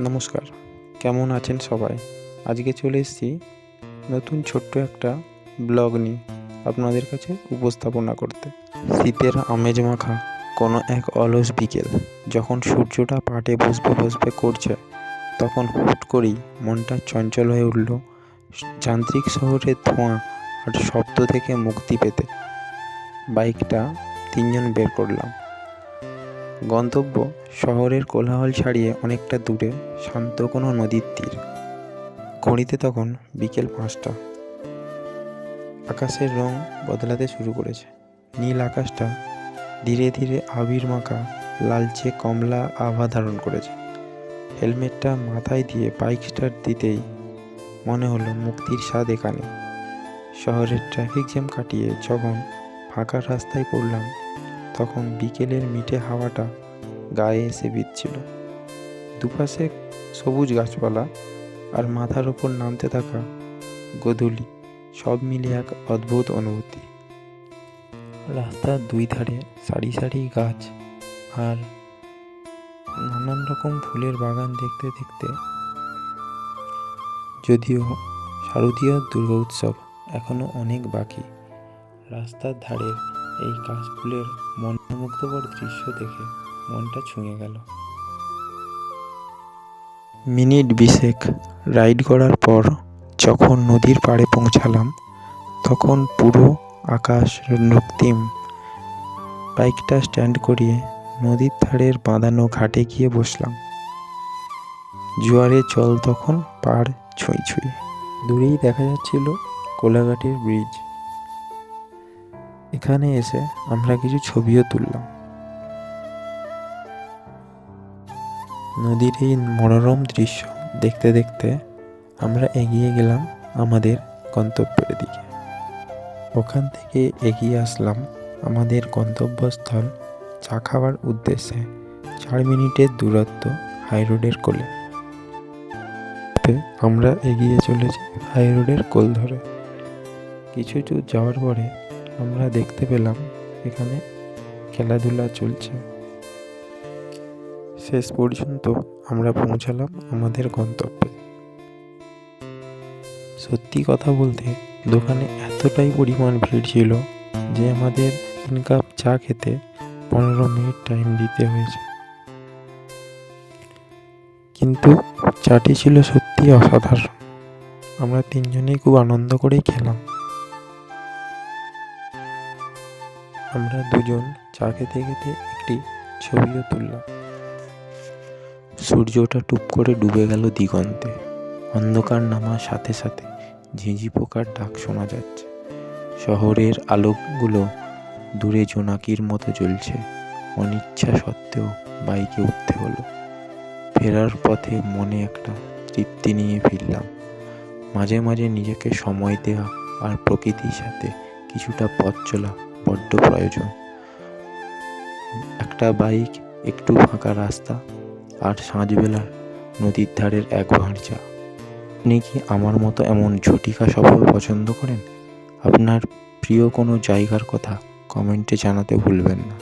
নমস্কার, কেমন আছেন সবাই? আজকে চলে এসেছি নতুন ছোট্ট একটা ব্লগ নিয়ে আপনাদের কাছে উপস্থাপনা করতে। শীতের আমেজ মাখা কোনো এক অলস বিকেল, যখন সূর্যটা পাটে বসবে করছে, তখন হুট করেই মনটা চঞ্চল হয়ে উঠল যান্ত্রিক শহরের ধোঁয়া আর শব্দ থেকে মুক্তি পেতে। বাইকটা তিনজন বের করলাম। গন্তব্য শহরের কোলাহল ছাড়িয়ে অনেকটা দূরে, শান্ত কোনো নদীর তীর। ঘড়িতে তখন বিকেল 5টা। আকাশের রং বদলাতে শুরু করেছে। নীল আকাশটা ধীরে ধীরে আবির মাখা লালচে কমলা আভা ধারণ করেছে। হেলমেটটা মাথায় দিয়ে বাইক স্টার্ট দিতেই মনে হলো মুক্তির স্বাদ এখানে। শহরের ট্রাফিক জ্যাম কাটিয়ে যখন ফাঁকা রাস্তায় পড়লাম, তখন বিকেলের মিঠে হাওয়াটা গায়ে এসে বিঁধছিল। দুপাশে সবুজ গাছপালা আর মাথার ওপর নামতে থাকা গোধূলি, সব মিলে এক অদ্ভুত অনুভূতি। রাস্তার দুই ধারে সারি সারি গাছ আর নানান রকম ফুলের বাগান দেখতে দেখতে, যদিও শারদীয় দুর্গা উৎসব এখনো অনেক বাকি, রাস্তার ধারের এই কাশফুলের মনোমুগ্ধকর দৃশ্য দেখে মনটা ছুঁয়ে গেল। মিনিট 20 রাইড করার পর যখন নদীর পাড়ে পৌঁছালাম, তখন পুরো আকাশ রক্তিম। বাইকটা স্ট্যান্ড করিয়ে নদীর ধারের বাঁধানো ঘাটে গিয়ে বসলাম। জোয়ারের জল তখন পাড় ছুঁই ছুঁই। দূরেই দেখা যাচ্ছিল কোলাঘাটের ব্রিজ। এখানে এসে আমরা কিছু ছবিও তুললাম। নদীর এই মনোরম দৃশ্য দেখতে দেখতে আমরা এগিয়ে গেলাম আমাদের গন্তব্যের দিকে। ওখান থেকে এগিয়ে আসলাম আমাদের গন্তব্যস্থল চা খাওয়ার উদ্দেশ্যে। 4 মিনিটের দূরত্ব হাইরোডের কোলে। আমরা এগিয়ে চলেছি হাইরোডের কোল ধরে। কিছু দূর যাওয়ার পরে আমরা দেখতে পেলাম এখানে খেলাধুলা চলছে। শেষ পর্যন্ত আমরা পৌঁছালাম আমাদের গন্তব্যে। সত্যি কথা বলতে দোকানে এতটাই পরিমাণ ভিড় ছিল যে আমাদের 3 কাপ চা খেতে 15 মিনিট টাইম দিতে হয়েছে। কিন্তু চাটি ছিল সত্যি অসাধারণ। আমরা 3 জনেই খুব আনন্দ করেই খেলাম। আমরা 2 জন চা খেতে খেতে একটি ছবিও তুললাম। সূর্যটা টুপ করে ডুবে গেল দিগন্তে। অন্ধকার নামার সাথে সাথে ঝিঁঝি পোকার ডাক শোনা যাচ্ছে। শহরের আলোকগুলো দূরে জোনাকির মতো জ্বলছে। অনিচ্ছা সত্ত্বেও বাইকে উঠতে হলো। ফেরার পথে মনে একটা তৃপ্তি নিয়ে ফিরলাম। মাঝে মাঝে নিজেকে সময় দেওয়া আর প্রকৃতির সাথে কিছুটা পথ চলা বড্ড প্রয়োজন। একটা বাইক, একটু ফাঁকা রাস্তা আর সাঁঝবেলার নদীর ধারের এক ভাঁড় চা। আপনি কি আমার মতো এমন ঝটিকা সফর পছন্দ করেন? আপনার প্রিয় কোনো জায়গার কথা কমেন্টে জানাতে ভুলবেন না।